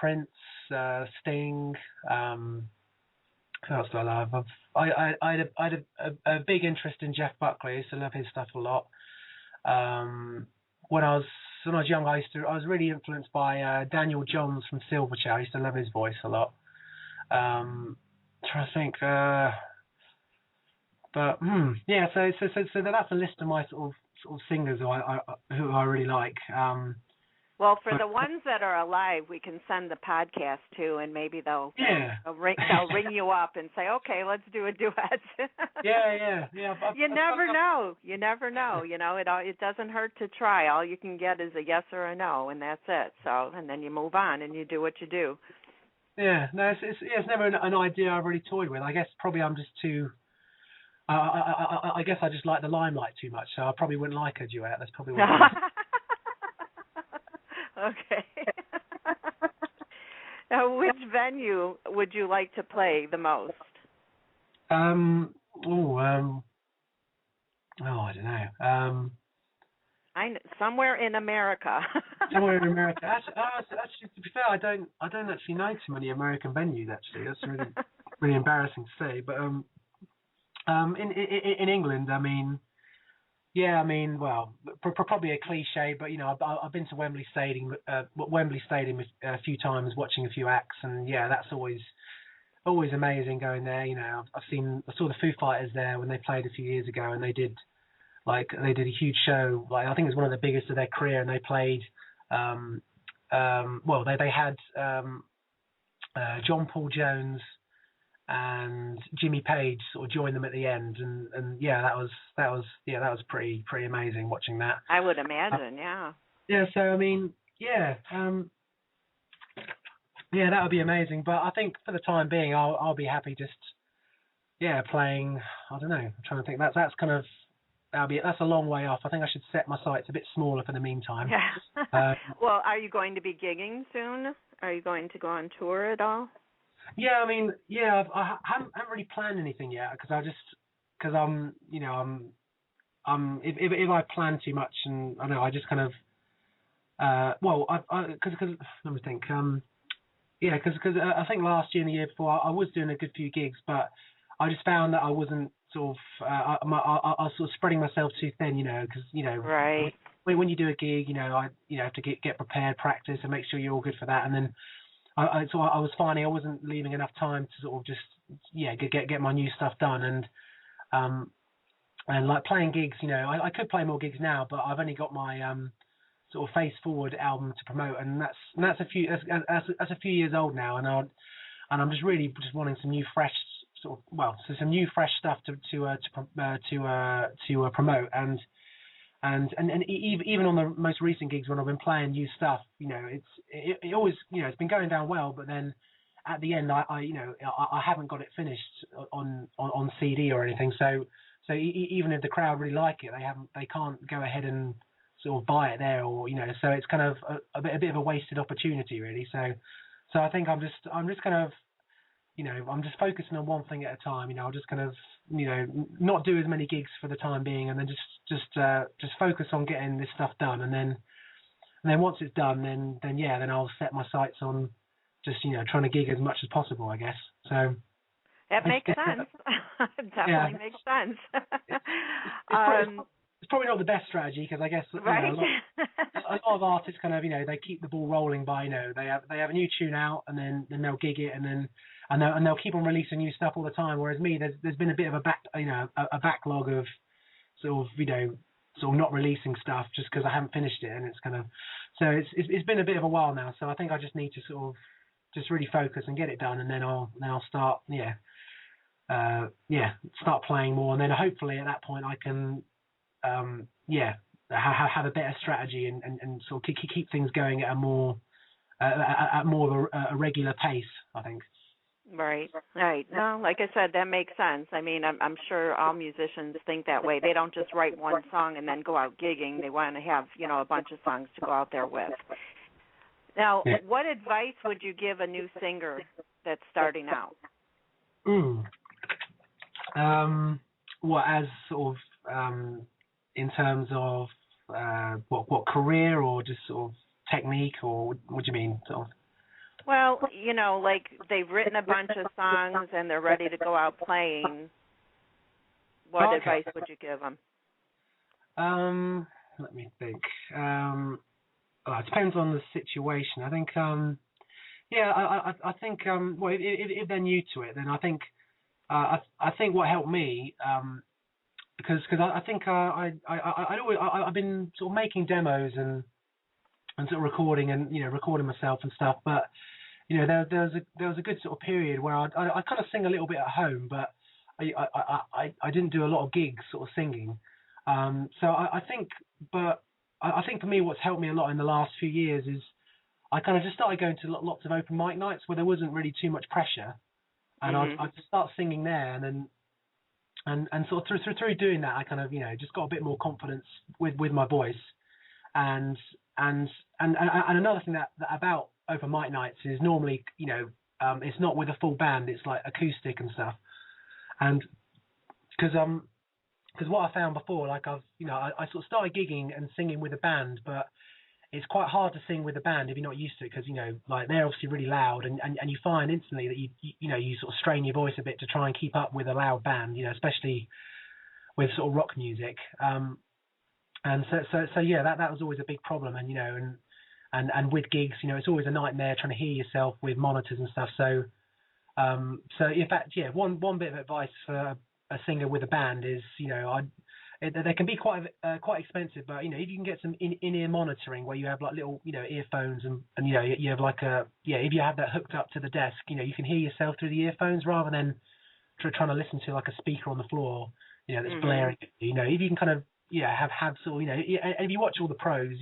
Prince, Sting. Who else do I love? I had a big interest in Jeff Buckley. I used to love his stuff a lot. When I was young, I was really influenced by Daniel Johns from Silverchair. I used to love his voice a lot. Trying to think, but yeah. So that's a list of my sort of singers who I really like. Well, for the ones that are alive, we can send the podcast to, and maybe they'll ring you up and say, okay, let's do a duet. yeah. You never know. You know, it doesn't hurt to try. All you can get is a yes or a no, and that's it. So, and then you move on and you do what you do. Yeah, no, it's never an idea I've really toyed with. I guess probably I'm just too. I guess I just like the limelight too much, so I probably wouldn't like a duet. That's probably what. Okay. Now, which venue would you like to play the most? I don't know. Somewhere in America. Somewhere in America. Actually, to be fair, I don't actually know too many American venues. Actually, that's really embarrassing to say. But in England, I mean. Yeah, I mean, well, probably a cliche, but I've been to Wembley Stadium a few times, watching a few acts, and yeah, that's always amazing going there. I saw the Foo Fighters there when they played a few years ago, and they did a huge show. Like I think it was one of the biggest of their career, and they played. They had John Paul Jones and Jimmy Page sort of joined them at the end, and yeah, that was pretty amazing watching that. I would imagine, yeah. Yeah, so I mean, yeah, that would be amazing. But I think for the time being, I'll be happy just, playing. I don't know. I'm trying to think. That's kind of that's a long way off. I think I should set my sights a bit smaller for the meantime. Yeah. Well, are you going to be gigging soon? Are you going to go on tour at all? Yeah, I mean, yeah, I haven't really planned anything yet because I'm if I plan too much, and I know I just kind of because let me think because I think last year and the year before I was doing a good few gigs, but I just found that I wasn't sort of I was sort of spreading myself too thin, because right. when you do a gig, I have to get prepared, practice, and make sure you're all good for that, and then. I was finding I wasn't leaving enough time to sort of just get my new stuff done, and like playing gigs, I could play more gigs now, but I've only got my sort of Foreward album to promote, and that's a few years old now, and I'm just really just wanting some new fresh some new fresh stuff to promote, and even on the most recent gigs when I've been playing new stuff, it always it's been going down well, but then at the end I haven't got it finished on CD or anything, so even if the crowd really like it, they can't go ahead and sort of buy it there, or so it's kind of a bit of a wasted opportunity really. So I think I'm just kind of I'm just focusing on one thing at a time. I'll just kind of not do as many gigs for the time being, and then just focus on getting this stuff done, and then once it's done, then I'll set my sights on just trying to gig as much as possible, I guess. So that makes sense. Definitely makes sense. It's probably not the best strategy because I guess right. A lot of artists kind of they keep the ball rolling by they have a new tune out, and then they'll gig it, and they'll keep on releasing new stuff all the time. Whereas me, there's been a bit of a backlog of sort of not releasing stuff just because I haven't finished it, and it's kind of it's been a bit of a while now. So I think I just need to sort of just really focus and get it done, and then I'll start start playing more, and then hopefully at that point I can have a better strategy and sort of keep things going at a more of a regular pace, I think. Right. No, like I said, that makes sense. I mean, I'm sure all musicians think that way. They don't just write one song and then go out gigging. They want to have, a bunch of songs to go out there with. Now, what advice would you give a new singer that's starting out? What as sort of in terms of what career, or just sort of technique, or what do you mean? Sort of? Well, like they've written a bunch of songs and they're ready to go out playing. What advice would you give them? Let me think. It depends on the situation. I think, I think, well, if they're new to it, then I think what helped me, because I think I've been sort of making demos and sort of recording and recording myself and stuff, but there was a good sort of period where I kind of sing a little bit at home, but I didn't do a lot of gigs sort of singing. So I think for me what's helped me a lot in the last few years is I kind of just started going to lots of open mic nights where there wasn't really too much pressure, and I'd just start singing there, and then and sort of through doing that I kind of just got a bit more confidence with my voice, and another thing that about open mic nights is normally it's not with a full band, it's like acoustic and stuff, and because what I found before, like I sort of started gigging and singing with a band, but it's quite hard to sing with a band if you're not used to it, because like they're obviously really loud, and you find instantly that you sort of strain your voice a bit to try and keep up with a loud band, especially with sort of rock music. And so yeah, that was always a big problem, and with gigs, it's always a nightmare trying to hear yourself with monitors and stuff. So in fact, yeah, one bit of advice for a singer with a band is, they can be quite expensive, but if you can get some in-ear monitoring where you have like little earphones and you have like if you have that hooked up to the desk, you can hear yourself through the earphones rather than trying to listen to like a speaker on the floor that's blaring. If you can kind of have sort of and if you watch all the pros,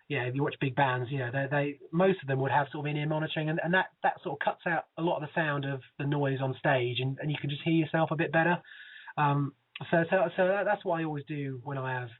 if you watch big bands, they most of them would have sort of in-ear monitoring, and that sort of cuts out a lot of the sound of the noise on stage, and you can just hear yourself a bit better. So that's what I always do when I have,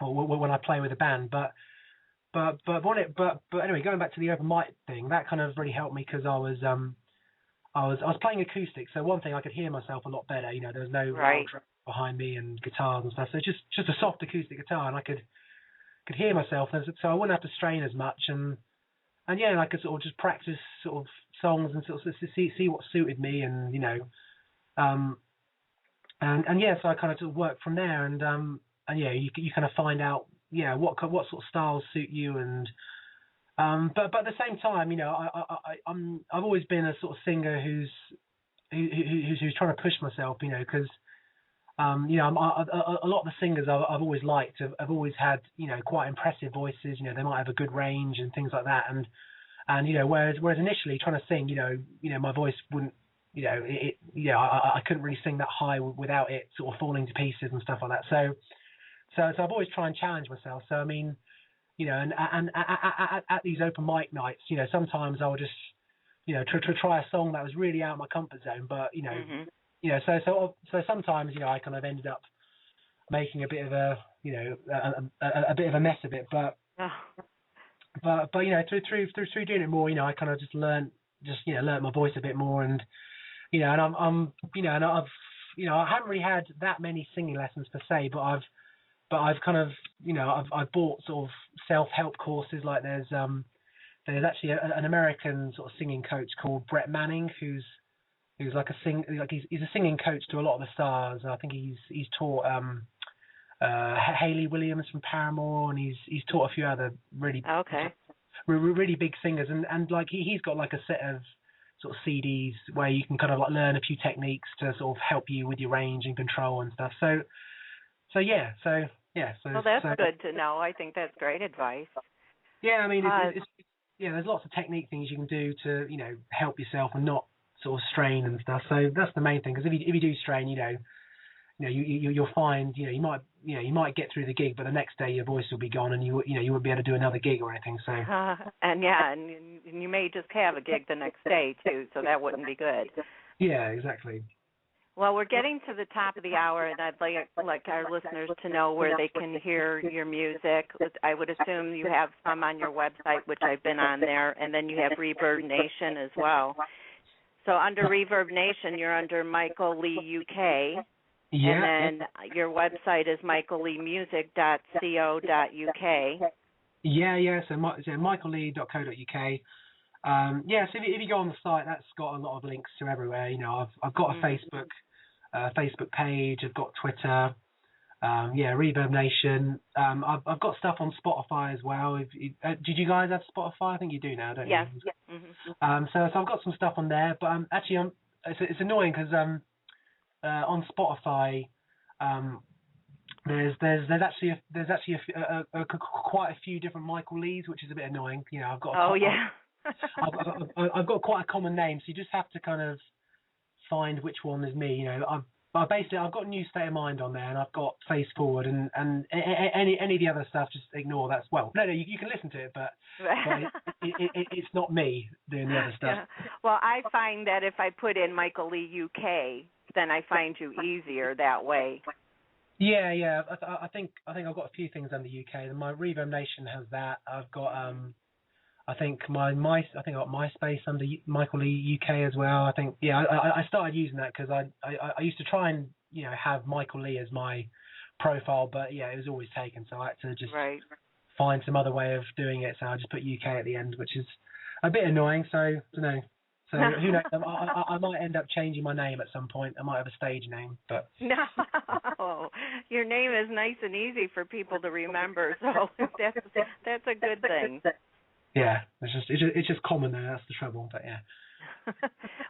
or when I play with a band. But anyway, going back to the open mic thing, that kind of really helped me because I was playing acoustic, so one thing I could hear myself a lot better. There was no loud drums behind me and guitars and stuff, so just a soft acoustic guitar, and I could hear myself, so I wouldn't have to strain as much, and I could sort of just practice sort of songs and sort of see what suited me, and so I kind of worked from there, and you kind of find out what sort of styles suit you, and but at the same time, I've always been a sort of singer who's trying to push myself, because a lot of the singers I've always liked have always had quite impressive voices. They might have a good range and things like that, and whereas initially trying to sing, my voice wouldn't, I couldn't really sing that high without it sort of falling to pieces and stuff like that. So I've always tried and challenge myself. So I mean, and at these open mic nights, sometimes I would just try a song that was really out of my comfort zone, but so sometimes I kind of ended up making a bit of a bit of a mess of it, but through doing it more, I kind of just learned my voice a bit more, and and I've I haven't really had that many singing lessons per se, but I've kind of I've bought sort of self-help courses. Like there's actually an American sort of singing coach called Brett Manning, who's like he's a singing coach to a lot of the stars. I think he's taught Hayley Williams from Paramore, and he's taught a few other really big singers, and like he's got like a set of sort of CDs where you can kind of like learn a few techniques to sort of help you with your range and control and stuff. So well, that's good to know. I think that's great advice. Yeah, I mean, it's there's lots of technique things you can do to help yourself and not sort of strain and stuff. So that's the main thing, because if you do strain, you'll find you might get through the gig, but the next day your voice will be gone, and you won't be able to do another gig or anything. So and you may just have a gig the next day too, so that wouldn't be good. Yeah, exactly. Well, we're getting to the top of the hour, and I'd like our listeners to know where they can hear your music. I would assume you have some on your website, which I've been on there, and then you have Reverb Nation as well. So under Reverb Nation, you're under Michael Lee UK. Yeah. And then your website is michaelleemusic.co.uk. Yeah. So michaellee.co.uk. Yeah, so if you go on the site, that's got a lot of links to everywhere. You know, I've got a Facebook page. I've got Twitter. Yeah, Reverb Nation. I've got stuff on Spotify as well. Did you guys have Spotify? I think you do now, don't Yes. you? Yes. So I've got some stuff on there, but actually, it's annoying because on Spotify, there's actually quite a few different Michael Lees, which is a bit annoying. You know, I've got quite a common name, so you just have to kind of find which one is me. You know, I've got New State of Mind on there, and I've got Face Forward, and any of the other stuff, just ignore. That's no, you can listen to it, but it's not me doing the other stuff. Yeah. Well, I find that if I put in Michael Lee UK, then I find you easier that way. Yeah. I think I've got a few things under UK. My Reverb Nation has that. I've got I think I got MySpace under Michael Lee UK as well. I think I started using that because I used to try and have Michael Lee as my profile, but it was always taken, so I had to just find some other way of doing it. So I just put UK at the end, which is a bit annoying. So I don't know. So who knows? I might end up changing my name at some point. I might have a stage name, but no, your name is nice and easy for people to remember. So that's a good thing. Yeah, it's just common though. That's the trouble. But yeah.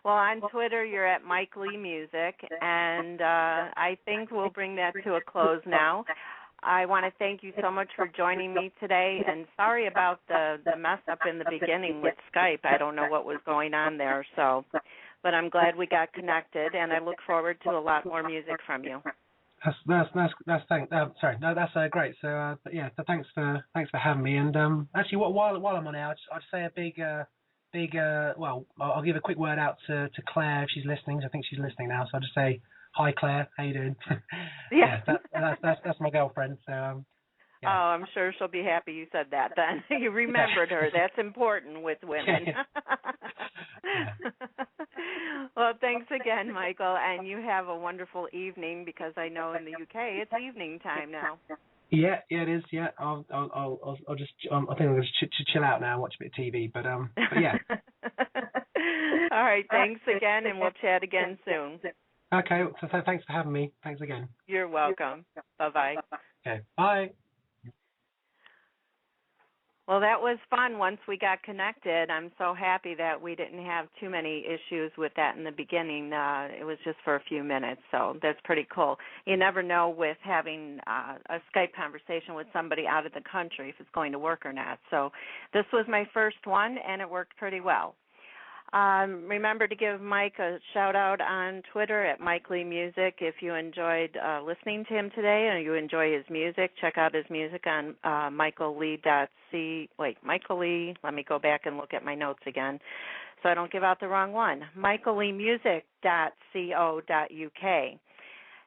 Well, on Twitter, you're at Mike Lee Music, and I think we'll bring that to a close now. I want to thank you so much for joining me today, and sorry about the mess up in the beginning with Skype. I don't know what was going on there, but I'm glad we got connected, and I look forward to a lot more music from you. That's great. So so thanks for having me. And actually, while I'm on air, I'd say a big I'll give a quick word out to Claire if she's listening. I think she's listening now, so I'll just say hi, Claire. How you doing? That's my girlfriend. So Oh, I'm sure she'll be happy you said that. Then you remembered her. That's important with women. Well, thanks again, Michael, and you have a wonderful evening because I know in the UK it's evening time now. Yeah, it is. Yeah, I'll just I think I'm going to chill out now and watch a bit of TV. But yeah. All right, thanks again, and we'll chat again soon. Okay, so thanks for having me. Thanks again. You're welcome. Bye-bye. Okay, bye. Well, that was fun once we got connected. I'm so happy that we didn't have too many issues with that in the beginning. It was just for a few minutes, so that's pretty cool. You never know with having a Skype conversation with somebody out of the country if it's going to work or not. So this was my first one, and it worked pretty well. Remember to give Mike a shout-out on Twitter at Mike Lee Music. If you enjoyed listening to him today and you enjoy his music, check out his music on Michael Lee, let me go back and look at my notes again so I don't give out the wrong one, michaelleemusic.co.uk.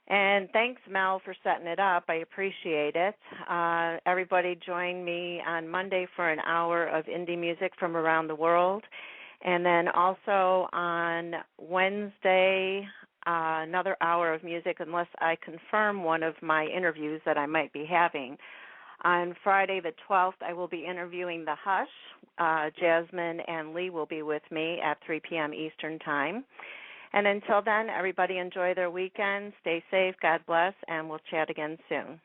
And thanks, Mel, for setting it up. I appreciate it. Everybody join me on Monday for an hour of indie music from around the world. And then also on Wednesday, another hour of music, unless I confirm one of my interviews that I might be having. On Friday the 12th, I will be interviewing The Hush. Jasmine and Lee will be with me at 3 p.m. Eastern Time. And until then, everybody enjoy their weekend. Stay safe. God bless. And we'll chat again soon.